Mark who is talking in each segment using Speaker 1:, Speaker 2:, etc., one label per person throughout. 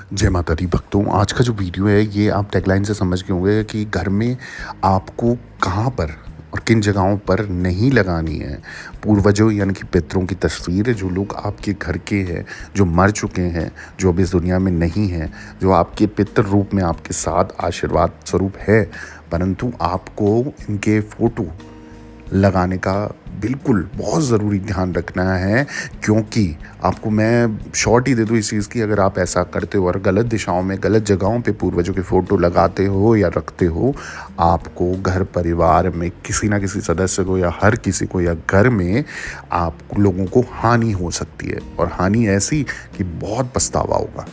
Speaker 1: जय माता दी भक्तों। आज का जो वीडियो है ये आप टैगलाइन से समझ गए होंगे कि घर में आपको कहाँ पर और किन जगहों पर नहीं लगानी है पूर्वजों यानी कि पितरों की तस्वीर। जो लोग आपके घर के हैं, जो मर चुके हैं, जो अब इस दुनिया में नहीं हैं, जो आपके पितृ रूप में आपके साथ आशीर्वाद स्वरूप है, परंतु आपको इनके फ़ोटो लगाने का बिल्कुल बहुत ज़रूरी ध्यान रखना है। क्योंकि आपको मैं शॉर्ट ही दे दूँ इस चीज़ की, अगर आप ऐसा करते हो और गलत दिशाओं में गलत जगहों पे पूर्वजों के फ़ोटो लगाते हो या रखते हो, आपको घर परिवार में किसी ना किसी सदस्य को या हर किसी को या घर में आप लोगों को हानि हो सकती है, और हानि ऐसी कि बहुत पछतावा होगा।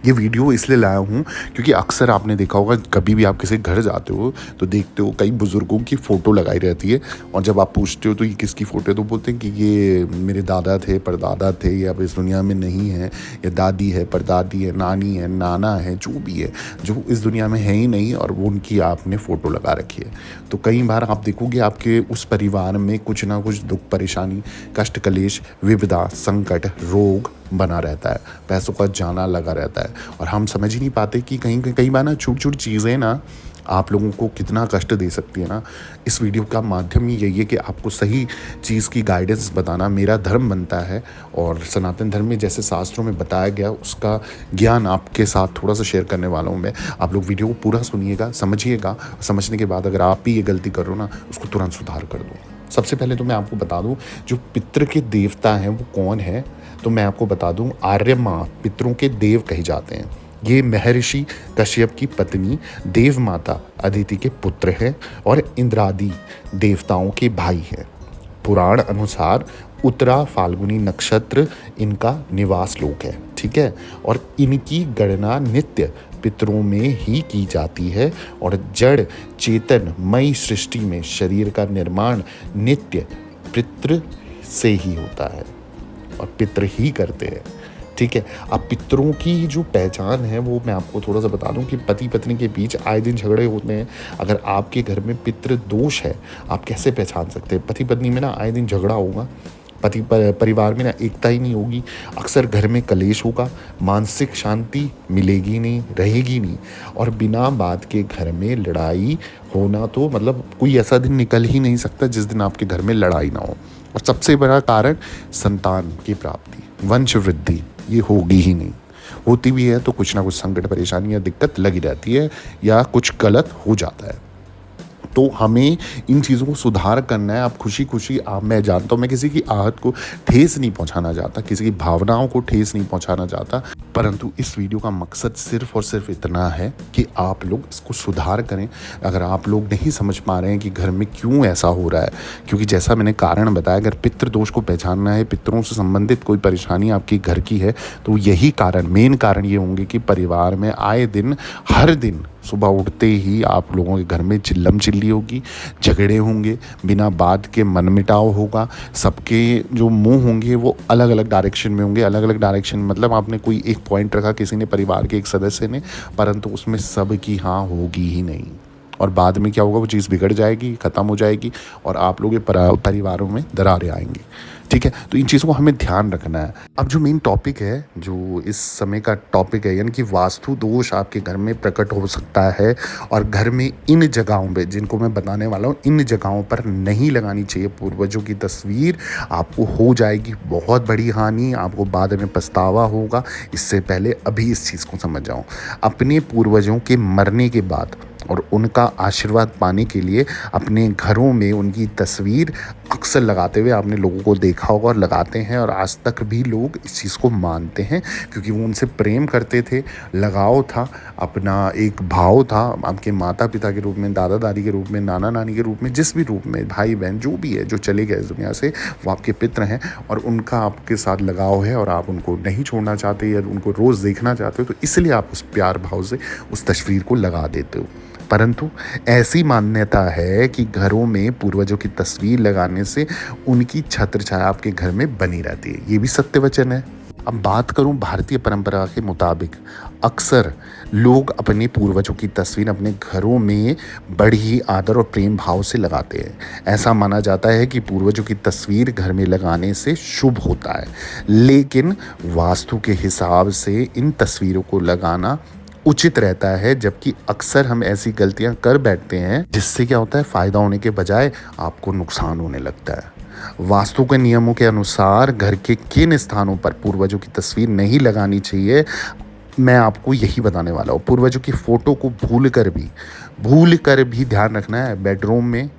Speaker 1: ये वीडियो इसलिए लाया हूँ क्योंकि अक्सर आपने देखा होगा, कभी भी आप किसी घर जाते हो तो देखते हो कई बुज़ुर्गों की फ़ोटो लगाई रहती है, और जब आप पूछते हो तो ये किसकी फ़ोटो है तो बोलते हैं कि ये मेरे दादा थे, परदादा थे, ये अब इस दुनिया में नहीं है, या दादी है, परदादी है, नानी है, नाना है, जो भी है, जो इस दुनिया में है ही नहीं, और वो उनकी आपने फ़ोटो लगा रखी है। तो कई बार आप देखोगे आपके उस परिवार में कुछ ना कुछ दुख, परेशानी, कष्ट, कलेश, विपदा, संकट, रोग बना रहता है, पैसों का जाना लगा रहता है, और हम समझ ही नहीं पाते कि कई बार ना छोटी छोटी चीज़ें ना आप लोगों को कितना कष्ट दे सकती है ना। इस वीडियो का माध्यम ही यही है कि आपको सही चीज़ की गाइडेंस बताना मेरा धर्म बनता है, और सनातन धर्म में जैसे शास्त्रों में बताया गया उसका ज्ञान आपके साथ थोड़ा सा शेयर करने वाला हूँ मैं। आप लोग वीडियो को पूरा सुनिएगा, समझिएगा। समझने के बाद अगर आप भी ये गलती कर रहे हो ना, उसको तुरंत सुधार कर दो। सबसे पहले तो मैं आपको बता दूं, जो पितृ के देवता हैं वो कौन है। तो मैं आपको बता दूं, आर्य माँ पितरों के देव कहे जाते हैं। ये महर्षि कश्यप की पत्नी देव माता अदिति के पुत्र हैं और इंद्रादि देवताओं के भाई हैं। पुराण अनुसार उत्तरा फाल्गुनी नक्षत्र इनका निवास लोक है, ठीक है। और इनकी गणना नित्य पितरों में ही की जाती है, और जड़ चेतन मई सृष्टि में शरीर का निर्माण नित्य पितृ से ही होता है, और पितृ ही करते हैं, ठीक है। अब पितरों की जो पहचान है वो मैं आपको थोड़ा सा बता दूं कि पति पत्नी के बीच आए दिन झगड़े होते हैं। अगर आपके घर में पितृ दोष है, आप कैसे पहचान सकते हैं? पति पत्नी में ना आए दिन झगड़ा होगा, परिवार में ना एकता ही नहीं होगी, अक्सर घर में कलेश होगा, मानसिक शांति मिलेगी नहीं, रहेगी नहीं, और बिना बात के घर में लड़ाई होना तो मतलब कोई ऐसा दिन निकल ही नहीं सकता जिस दिन आपके घर में लड़ाई ना हो। और सबसे बड़ा कारण संतान की प्राप्ति, वंश वृद्धि, ये होगी ही नहीं। होती भी है तो कुछ ना कुछ संकट, परेशानी या दिक्कत लगी रहती है, या कुछ गलत हो जाता है। तो हमें इन चीज़ों को सुधार करना है। आप खुशी खुशी, मैं जानता हूँ, मैं किसी की आहत को ठेस नहीं पहुँचाना चाहता, किसी की भावनाओं को ठेस नहीं पहुँचाना चाहता, परंतु इस वीडियो का मकसद सिर्फ और सिर्फ इतना है कि आप लोग इसको सुधार करें। अगर आप लोग नहीं समझ पा रहे हैं कि घर में क्यों ऐसा हो रहा है, क्योंकि जैसा मैंने कारण बताया, अगर पितृ दोष को पहचानना है, पितरों से संबंधित कोई परेशानी आपकी घर की है, तो यही कारण, मेन कारण ये होंगे कि परिवार में आए दिन, हर दिन सुबह उठते ही आप लोगों के घर में चिल्लम चिल्ली होगी, झगड़े होंगे, बिना बात के मनमुटाव होगा, सबके जो मुंह होंगे वो अलग अलग डायरेक्शन में होंगे। अलग अलग डायरेक्शन मतलब आपने कोई एक पॉइंट रखा किसी ने, परिवार के एक सदस्य ने, परंतु उसमें सब की हाँ होगी ही नहीं, और बाद में क्या होगा, वो चीज़ बिगड़ जाएगी, ख़त्म हो जाएगी, और आप लोग के परिवारों में दरारें आएंगी, ठीक है। तो इन चीज़ों को हमें ध्यान रखना है। अब जो मेन टॉपिक है, जो इस समय का टॉपिक है, यानी कि वास्तु दोष आपके घर में प्रकट हो सकता है, और घर में इन जगहों पे जिनको मैं बताने वाला हूँ, इन जगहों पर नहीं लगानी चाहिए पूर्वजों की तस्वीर। आपको हो जाएगी बहुत बड़ी हानि, आपको बाद में पछतावा होगा। इससे पहले अभी इस चीज़ को समझ जाओ। अपने पूर्वजों के मरने के बाद और उनका आशीर्वाद पाने के लिए अपने घरों में उनकी तस्वीर अक्सर लगाते हुए आपने लोगों को देखा होगा, और लगाते हैं, और आज तक भी लोग इस चीज़ को मानते हैं, क्योंकि वो उनसे प्रेम करते थे, लगाव था, अपना एक भाव था। आपके माता पिता के रूप में, दादा दादी के रूप में, नाना नानी के रूप में, जिस भी रूप में, भाई बहन जो भी है, जो चले गए इस दुनिया से, वो आपके पितर हैं, और उनका आपके साथ लगाव है, और आप उनको नहीं छोड़ना चाहते या उनको रोज़ देखना चाहते हो, तो इसलिए आप उस प्यार भाव से उस तस्वीर को लगा देते हो। परंतु ऐसी मान्यता है कि घरों में पूर्वजों की तस्वीर लगाने से उनकी छत्र छाया आपके घर में बनी रहती है। ये भी सत्य वचन है। अब बात करूं भारतीय परंपरा के मुताबिक, अक्सर लोग अपने पूर्वजों की तस्वीर अपने घरों में बड़ी ही आदर और प्रेम भाव से लगाते हैं। ऐसा माना जाता है कि पूर्वजों की तस्वीर घर में लगाने से शुभ होता है, लेकिन वास्तु के हिसाब से इन तस्वीरों को लगाना उचित रहता है, जबकि अक्सर हम ऐसी गलतियां कर बैठते हैं जिससे क्या होता है, फ़ायदा होने के बजाय आपको नुकसान होने लगता है। वास्तु के नियमों के अनुसार घर के किन स्थानों पर पूर्वजों की तस्वीर नहीं लगानी चाहिए, मैं आपको यही बताने वाला हूँ। पूर्वजों की फ़ोटो को भूल कर भी ध्यान रखना है। बेडरूम में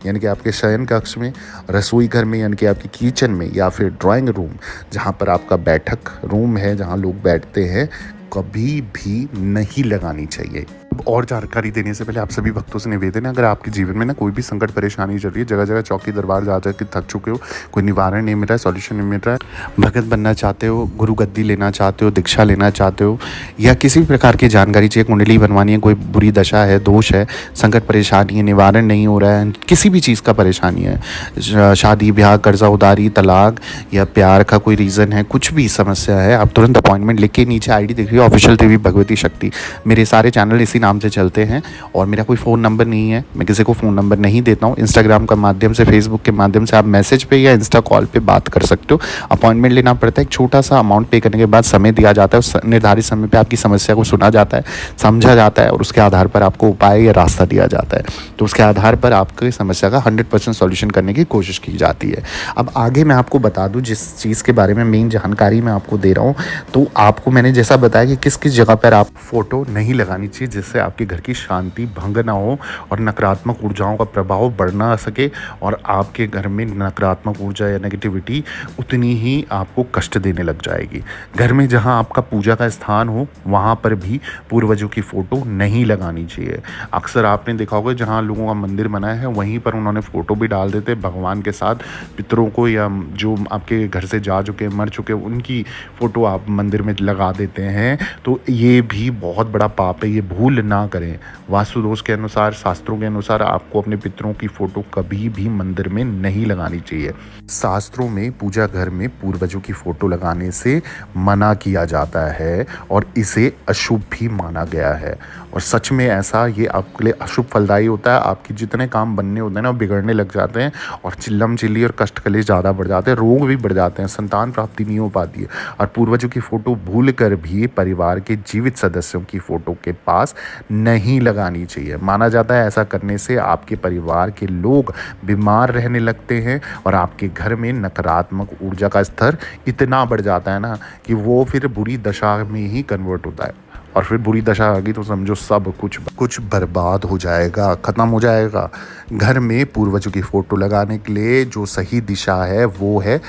Speaker 1: यानी कि आपके शयन कक्ष में, रसोई घर में यानी कि आपकी किचन में, या फिर ड्राइंग रूम जहाँ पर आपका बैठक रूम है, जहाँ लोग बैठते हैं, कभी भी नहीं लगानी चाहिए। और जानकारी देने से पहले आप सभी भक्तों से निवेदन है, अगर आपके जीवन में ना कोई भी संकट परेशानी चल रही है, जगह जगह चौकी दरबार जा के थक चुके हो, कोई निवारण नहीं मिल रहा है, सॉल्यूशन नहीं मिल रहा है, भगत बनना चाहते हो, गुरु गद्दी लेना चाहते हो, दीक्षा लेना चाहते हो, या किसी भी प्रकार की जानकारी चाहिए, कुंडली बनवानी है, कोई बुरी दशा है, दोष है, संकट परेशानी है, निवारण नहीं हो रहा है, किसी भी चीज़ का परेशानी है, शादी ब्याह, कर्जा उधारी, तलाक या प्यार का कोई रीज़न है, कुछ भी समस्या है, आप तुरंत अपॉइंटमेंट लिख के नीचे ID दिख रही है ऑफिशियल देवी भगवती शक्ति। मेरे सारे चैनल इसी नाम से चलते हैं और मेरा कोई फ़ोन नंबर नहीं है, मैं किसी को फ़ोन नंबर नहीं देता हूँ। इंस्टाग्राम के माध्यम से, फेसबुक के माध्यम से आप मैसेज पे या इंस्टा कॉल पे बात कर सकते हो। अपॉइंटमेंट लेना पड़ता है, एक छोटा सा अमाउंट पे करने के बाद समय दिया जाता है, उस निर्धारित समय पे आपकी समस्या को सुना जाता है, समझा जाता है और उसके आधार पर आपको उपाय या रास्ता दिया जाता है। तो उसके आधार पर आपकी समस्या का 100% सॉल्यूशन करने की कोशिश की जाती है। अब आगे मैं आपको बता दूँ जिस चीज़ के बारे में मेन जानकारी मैं आपको दे रहा हूँ, तो आपको मैंने जैसा बताया कि किस किस जगह पर आप फ़ोटो नहीं लगानी चाहिए जिससे आपके घर की शांति भंग ना हो और नकारात्मक ऊर्जाओं का प्रभाव बढ़ ना सके और आपके घर में नकारात्मक ऊर्जा या नेगेटिविटी उतनी ही आपको कष्ट देने लग जाएगी। घर में जहां आपका पूजा का स्थान हो वहां पर भी पूर्वजों की फ़ोटो नहीं लगानी चाहिए। अक्सर आपने देखा होगा जहां लोगों का मंदिर बना है वहीं पर उन्होंने फ़ोटो भी डाल देते भगवान के साथ, पितरों को या जो आपके घर से जा चुके मर चुके उनकी फ़ोटो आप मंदिर में लगा देते हैं। तो ये भी बहुत बड़ा पाप है, ये भूल ना करें। वास्तु दोष के अनुसार, शास्त्रों के अनुसार आपको अपने पितरों की फ़ोटो कभी भी मंदिर में नहीं लगानी चाहिए। शास्त्रों में पूजा घर में पूर्वजों की फ़ोटो लगाने से मना किया जाता है और इसे अशुभ भी माना गया है। और सच में ऐसा ये आपके लिए अशुभ फलदायी होता है। आपके जितने काम बनने होते हैं ना वो बिगड़ने लग जाते हैं और चिल्लम चिल्ली और कष्ट कलेश ज़्यादा बढ़ जाते हैं, रोग भी बढ़ जाते हैं, संतान प्राप्ति नहीं हो पाती है। और पूर्वजों की फ़ोटो भूल कर भी परिवार के जीवित सदस्यों की फ़ोटो के पास नहीं लगानी चाहिए। माना जाता है ऐसा करने से आपके परिवार के लोग बीमार रहने लगते हैं और आपके घर में नकारात्मक ऊर्जा का स्तर इतना बढ़ जाता है ना कि वो फिर बुरी दशा में ही कन्वर्ट होता है। और फिर बुरी दशा आ गई तो समझो सब कुछ बर्बाद हो जाएगा, ख़त्म हो जाएगा। घर में पूर्वजों की फ़ोटो लगाने के लिए जो सही दिशा है वो है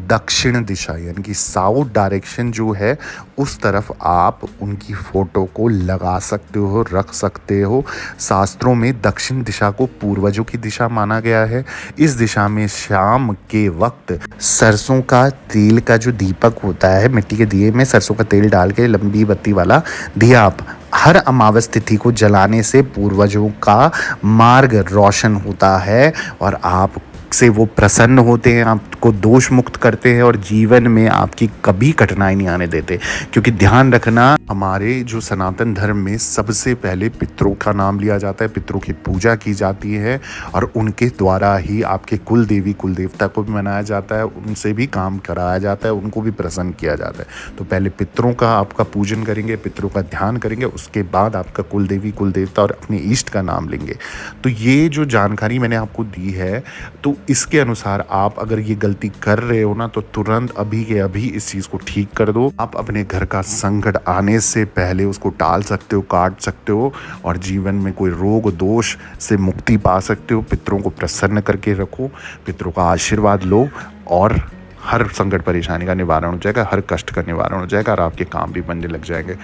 Speaker 1: दक्षिण दिशा, यानी कि साउथ डायरेक्शन जो है उस तरफ आप उनकी फ़ोटो को लगा सकते हो, रख सकते हो। शास्त्रों में दक्षिण दिशा को पूर्वजों की दिशा माना गया है। इस दिशा में शाम के वक्त सरसों का तेल का जो दीपक होता है, मिट्टी के दिए में सरसों का तेल डाल के लंबी बत्ती वाला दिया आप हर अमावस तिथि को जलाने से पूर्वजों का मार्ग रोशन होता है और आप से वो प्रसन्न होते हैं, आपको दोष मुक्त करते हैं और जीवन में आपकी कभी कठिनाई नहीं आने देते। क्योंकि ध्यान रखना, हमारे जो सनातन धर्म में सबसे पहले पितरों का नाम लिया जाता है, पितरों की पूजा की जाती है और उनके द्वारा ही आपके कुल देवी कुल देवता को भी मनाया जाता है, उनसे भी काम कराया जाता है, उनको भी प्रसन्न किया जाता है। तो पहले पितरों का आपका पूजन करेंगे, पितरों का ध्यान करेंगे, उसके बाद आपका कुल देवी कुल देवता और अपने इष्ट का नाम लेंगे। तो ये जो जानकारी मैंने आपको दी है, तो इसके अनुसार आप अगर ये गलती कर रहे हो ना तो तुरंत अभी के अभी इस चीज़ को ठीक कर दो। आप अपने घर का संकट आने से पहले उसको टाल सकते हो, काट सकते हो और जीवन में कोई रोग दोष से मुक्ति पा सकते हो। पितरों को प्रसन्न करके रखो, पितरों का आशीर्वाद लो और हर संकट परेशानी का निवारण हो जाएगा, हर कष्ट का निवारण हो जाएगा और आपके काम भी बनने लग जाएंगे।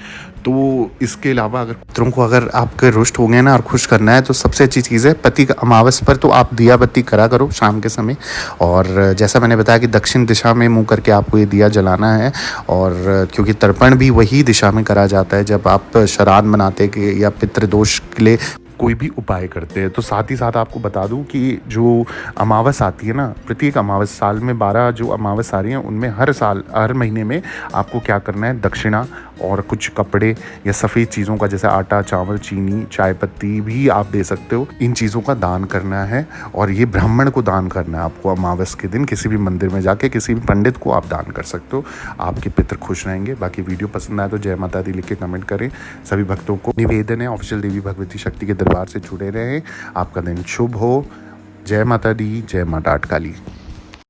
Speaker 1: तो इसके अलावा अगर पितरों को अगर आपके रुष्ट हो गए ना और खुश करना है तो सबसे अच्छी चीज़ है पति का अमावस पर तो आप दिया बत्ती करा करो शाम के समय। और जैसा मैंने बताया कि दक्षिण दिशा में मुँह करके आपको ये दिया जलाना है और क्योंकि तर्पण भी वही दिशा में करा जाता है जब आप श्राद्ध मनाते या पितृदोष के लिए कोई भी उपाय करते हैं। तो साथ ही साथ आपको बता दूं कि जो अमावस आती है ना, प्रत्येक अमावस, साल में 12 जो अमावस आ रही हैं उनमें हर महीने में आपको क्या करना है, दक्षिणा और कुछ कपड़े या सफ़ेद चीज़ों का, जैसे आटा, चावल, चीनी, चाय पत्ती भी आप दे सकते हो, इन चीज़ों का दान करना है। और ये ब्राह्मण को दान करना है आपको अमावस के दिन। किसी भी मंदिर में जाके किसी भी पंडित को आप दान कर सकते हो, आपके पितृ खुश रहेंगे। बाकी वीडियो पसंद आए तो जय माता दी लिख के कमेंट करें। सभी भक्तों को निवेदन है, ऑफिशियल देवी भगवती शक्ति के दरबार से जुड़े रहें। आपका दिन शुभ हो। जय माता दी, जय माता आटकाली।